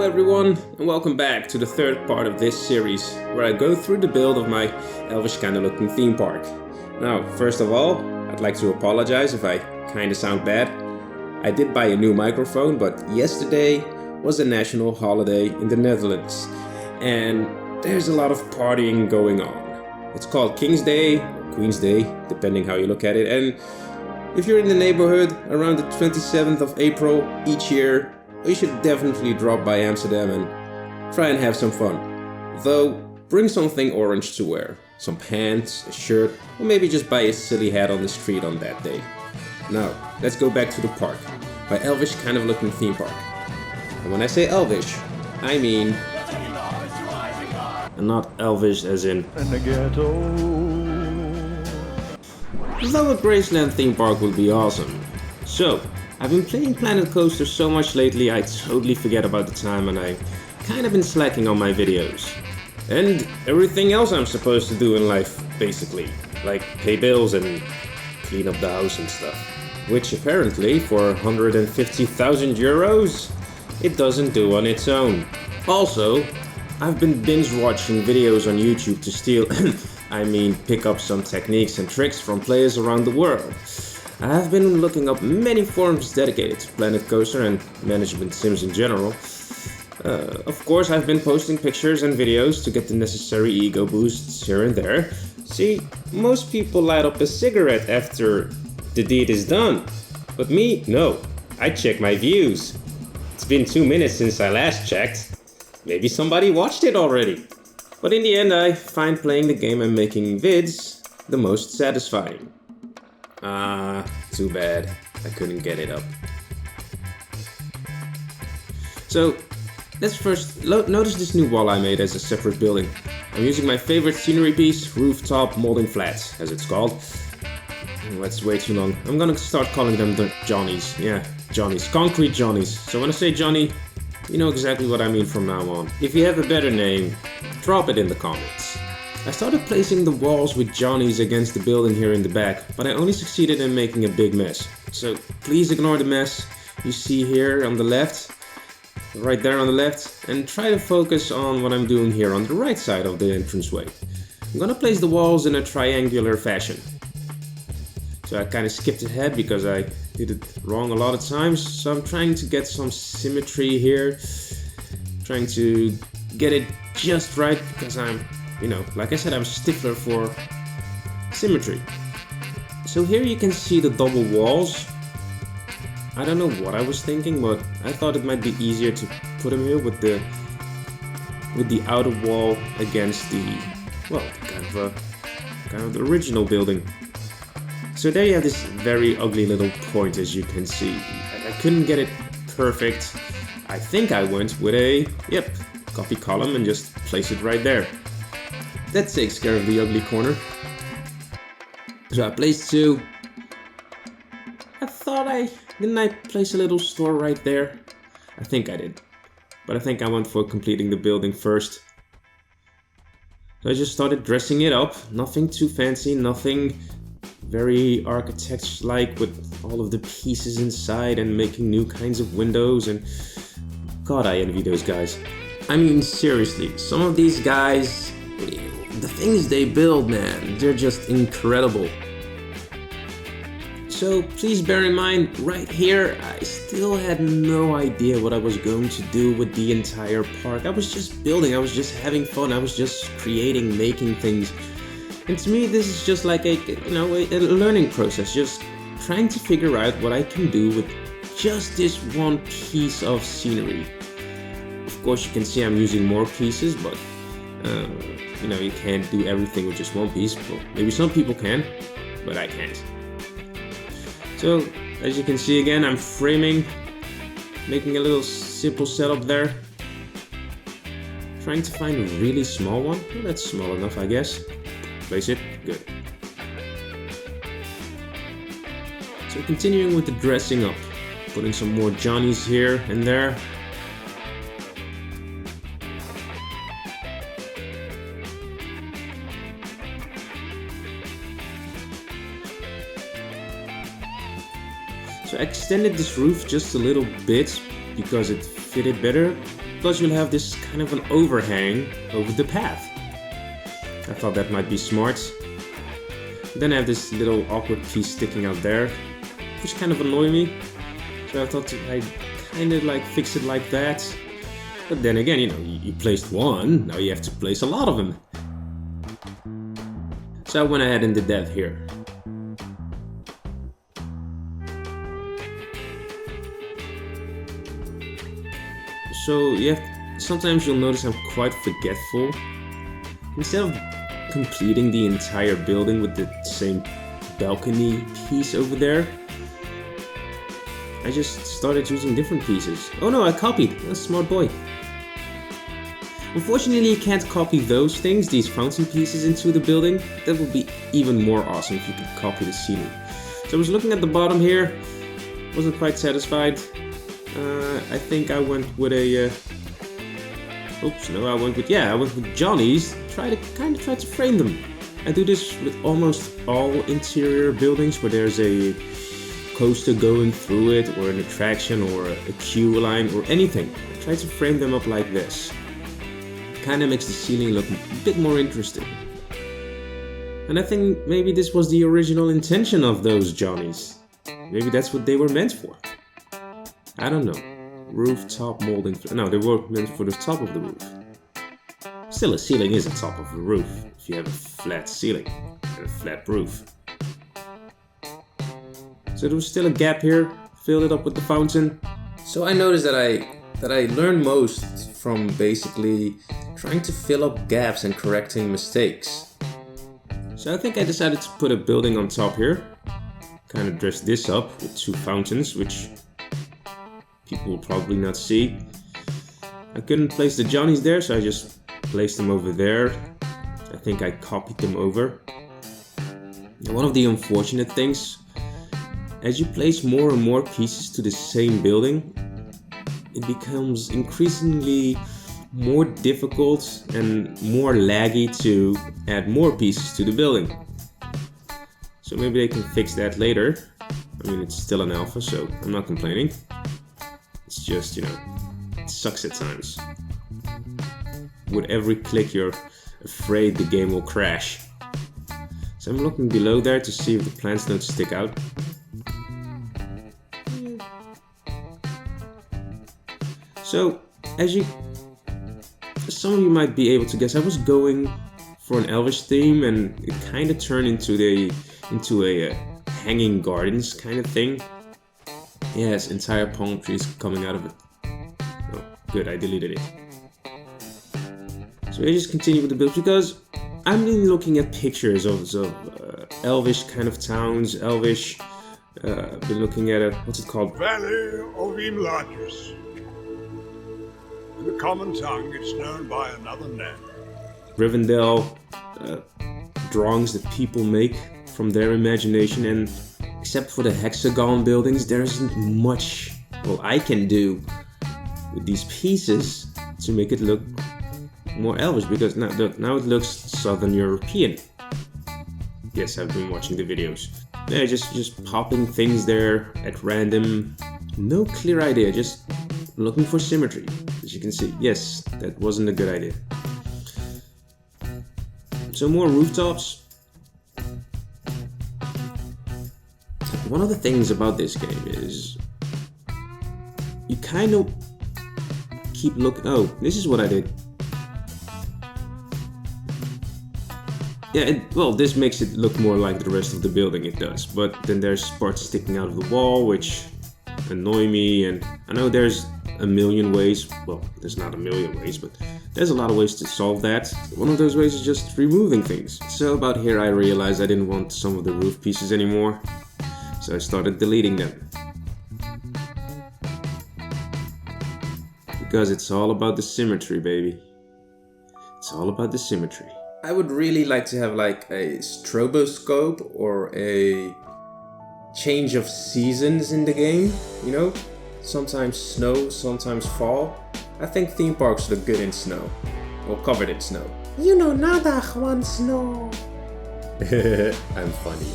everyone, and welcome back to the third part of this series, where I go through the build of my elvish kinda looking theme park. Now, first of all, I'd like to apologize if I kinda sound bad. I did buy a new microphone, but yesterday was a national holiday in the Netherlands, and there's a lot of partying going on. It's called Kingsday, or Queen's Day, depending how you look at it, and if you're in the neighborhood around the 27th of April each year, you should definitely drop by Amsterdam and try and have some fun. Though, bring something orange to wear. Some pants, a shirt, or maybe just buy a silly hat on the street on that day. Now, let's go back to the park. My elvish kind of looking theme park. And when I say elvish, I mean... and not elvish as in the ghetto. Though a Graceland theme park would be awesome. So, I've been playing Planet Coaster so much lately I totally forget about the time and I kind of been slacking on my videos. And everything else I'm supposed to do in life, basically. Like pay bills and clean up the house and stuff. Which apparently, for 150,000 euros, it doesn't do on its own. Also, I've been binge watching videos on YouTube to steal, pick up some techniques and tricks from players around the world. I have been looking up many forums dedicated to Planet Coaster and management sims in general. Of course, I've been posting pictures and videos to get the necessary ego boosts here and there. See, most people light up a cigarette after the deed is done. But me, no. I check my views. It's been 2 minutes since I last checked. Maybe somebody watched it already. But in the end, I find playing the game and making vids the most satisfying. Too bad. I couldn't get it up. So, let's first notice this new wall I made as a separate building. I'm using my favorite scenery piece, rooftop molding flats, as it's called. That's way too long. I'm gonna start calling them the Johnnies. Yeah, Johnnies. Concrete Johnnies. So when I say Johnny, you know exactly what I mean from now on. If you have a better name, drop it in the comments. I started placing the walls with Johnnies against the building here in the back, but I only succeeded in making a big mess. So please ignore the mess you see here on the left, right there on the left, and try to focus on what I'm doing here on the right side of the entranceway. I'm gonna place the walls in a triangular fashion. So I kind of skipped ahead because I did it wrong a lot of times, so I'm trying to get some symmetry here, trying to get it just right because I'm, like I said, I'm a stickler for symmetry. So here you can see the double walls. I don't know what I was thinking, but I thought it might be easier to put them here with the outer wall against the, kind of the original building. So there you have this very ugly little point, as you can see. I couldn't get it perfect. I think I went with a, copy column and just place it right there. That takes care of the ugly corner. So I placed two. Didn't I place a little store right there? I think I did. But I think I went for completing the building first. So I just started dressing it up. Nothing too fancy, nothing very architect-like with all of the pieces inside and making new kinds of windows, and God, I envy those guys. I mean, seriously, some of these guys, the things they build, man, they're just incredible. So please bear in mind, right here, I still had no idea what I was going to do with the entire park. I was just building, I was just having fun, I was just creating, making things. And to me, this is just like a learning process, just trying to figure out what I can do with just this one piece of scenery. Of course, you can see I'm using more pieces, but you can't do everything with just one piece. Well, maybe some people can, but I can't. So, as you can see again, I'm framing, making a little simple setup there. Trying to find a really small one. Well, that's small enough, I guess. Place it. Good. So continuing with the dressing up. Putting some more Johnnies here and there. So I extended this roof just a little bit because it fitted better. because you'll have this kind of an overhang over the path. I thought that might be smart. Then I have this little awkward piece sticking out there, which kind of annoyed me. So I thought I'd kind of like fix it like that. But then again, you know, you placed one, now you have to place a lot of them. So I went ahead and did that here. So sometimes you'll notice I'm quite forgetful. Instead of completing the entire building with the same balcony piece over there, I just started using different pieces. Oh no, I copied. I'm a smart boy. Unfortunately, you can't copy those things, these fountain pieces, into the building. That would be even more awesome if you could copy the ceiling. So I was looking at the bottom here, wasn't quite satisfied. I think I went with a. I went with Johnny's. Try to frame them. I do this with almost all interior buildings where there's a coaster going through it, or an attraction, or a queue line, or anything. I try to frame them up like this. Kind of makes the ceiling look a bit more interesting. And I think maybe this was the original intention of those Johnnies. Maybe that's what they were meant for. I don't know. Rooftop molding. No, they were meant for the top of the roof. Still, a ceiling is a top of a roof if you have a flat ceiling and a flat roof. So there was still a gap here. Filled it up with the fountain. So I noticed that I learned most from basically trying to fill up gaps and correcting mistakes. So I think I decided to put a building on top here. Kind of dress this up with two fountains, which people will probably not see. I couldn't place the Johnnies there, so I just placed them over there. I think I copied them over. And one of the unfortunate things, as you place more and more pieces to the same building, it becomes increasingly more difficult and more laggy to add more pieces to the building. So maybe they can fix that later. I mean, it's still an alpha, so I'm not complaining. It's just, you know, it sucks at times. With every click, you're afraid the game will crash. So I'm looking below there to see if the plants don't stick out. So, as some of you might be able to guess, I was going for an Elvish theme, and it kind of turned into a hanging gardens kind of thing. Yes, entire palm trees coming out of it. Oh, good, I deleted it. So I just continue with the build because I'm been looking at pictures of Elvish kind of towns, Elvish. Been looking at what's it called? Valley of Imlachus. In the common tongue, it's known by another name. Rivendell drawings that people make from their imagination, and except for the hexagon buildings, there isn't much I can do with these pieces to make it look more Elvish, because now it looks Southern European. Yes, I've been watching the videos. Yeah, just popping things there at random. No clear idea, just looking for symmetry. As you can see, yes, that wasn't a good idea. So more rooftops. One of the things about this game is you kind of keep looking. Oh, this is what I did. Yeah, this makes it look more like the rest of the building, it does. But then there's parts sticking out of the wall, which annoy me. And I know there's a million ways. Well, there's not a million ways, but there's a lot of ways to solve that. One of those ways is just removing things. So about here I realized I didn't want some of the roof pieces anymore. So I started deleting them. Because it's all about the symmetry, baby. It's all about the symmetry. I would really like to have like a stroboscope or a change of seasons in the game, you know? Sometimes snow, sometimes fall. I think theme parks look good in snow. Or covered in snow. You know, nada Juan Snow. I'm funny.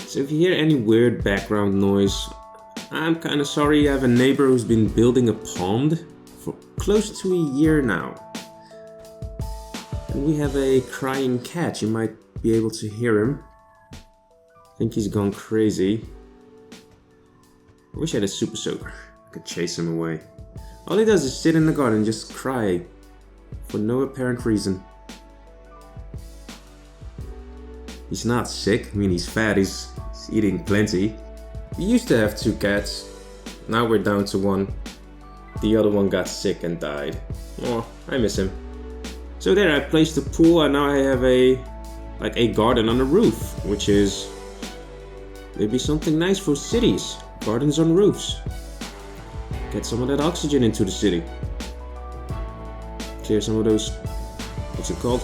So if you hear any weird background noise, I'm kinda sorry. I have a neighbor who's been building a pond for close to a year now. And we have a crying cat. You might be able to hear him. I think he's gone crazy. I wish I had a super soaker. I could chase him away. All he does is sit in the garden and just cry for no apparent reason. He's not sick. I mean, he's fat. He's eating plenty. We used to have 2 cats. Now we're down to 1. The other one got sick and died. Oh, I miss him. So there, I placed the pool, and now I have a garden on the roof, which is maybe something nice for cities. Gardens on roofs. Get some of that oxygen into the city. Clear some of those, what's it called?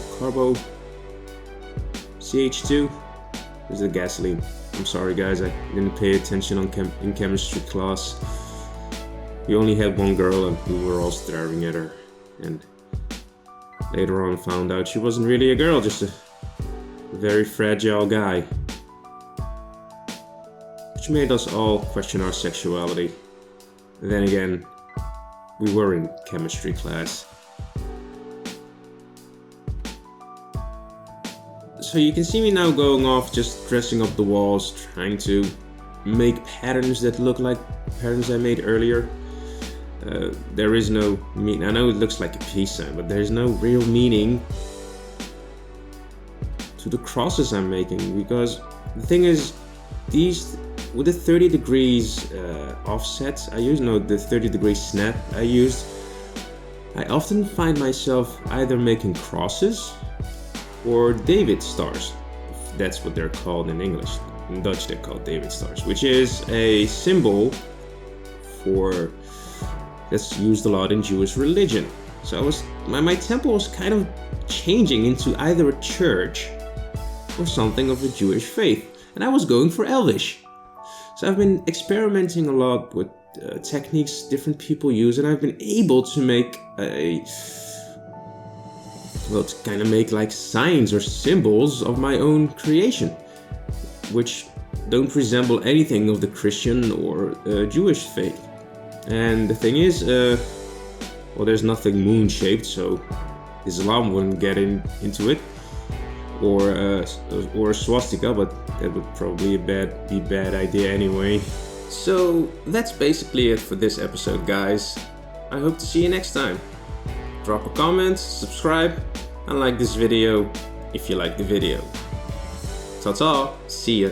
CH2? This is the gasoline. I'm sorry guys, I didn't pay attention in chemistry class. We only had 1 girl and we were all staring at her. And later on found out she wasn't really a girl, just a very fragile guy. Which made us all question our sexuality. Then again, we were in chemistry class. So you can see me now going off, just dressing up the walls, trying to make patterns that look like patterns I made earlier. There is no meaning. I know it looks like a peace sign, but there's no real meaning to the crosses I'm making, because the thing is, these with the 30 degrees offset I used, the 30 degree snap I used, I often find myself either making crosses or David stars. That's what they're called in English. In Dutch they're called David stars, which is a symbol for that's used a lot in Jewish religion. So my temple was kind of changing into either a church or something of the Jewish faith, and I was going for Elvish. So I've been experimenting a lot with techniques different people use, and I've been able to make to kind of make like signs or symbols of my own creation, which don't resemble anything of the Christian or Jewish faith. And the thing is, well, there's nothing moon-shaped, so Islam wouldn't get into it, or a swastika, but that would probably be a bad idea anyway. So that's basically it for this episode, guys. I hope to see you next time. Drop a comment, subscribe, and like this video if you like the video. Ta-ta, see ya.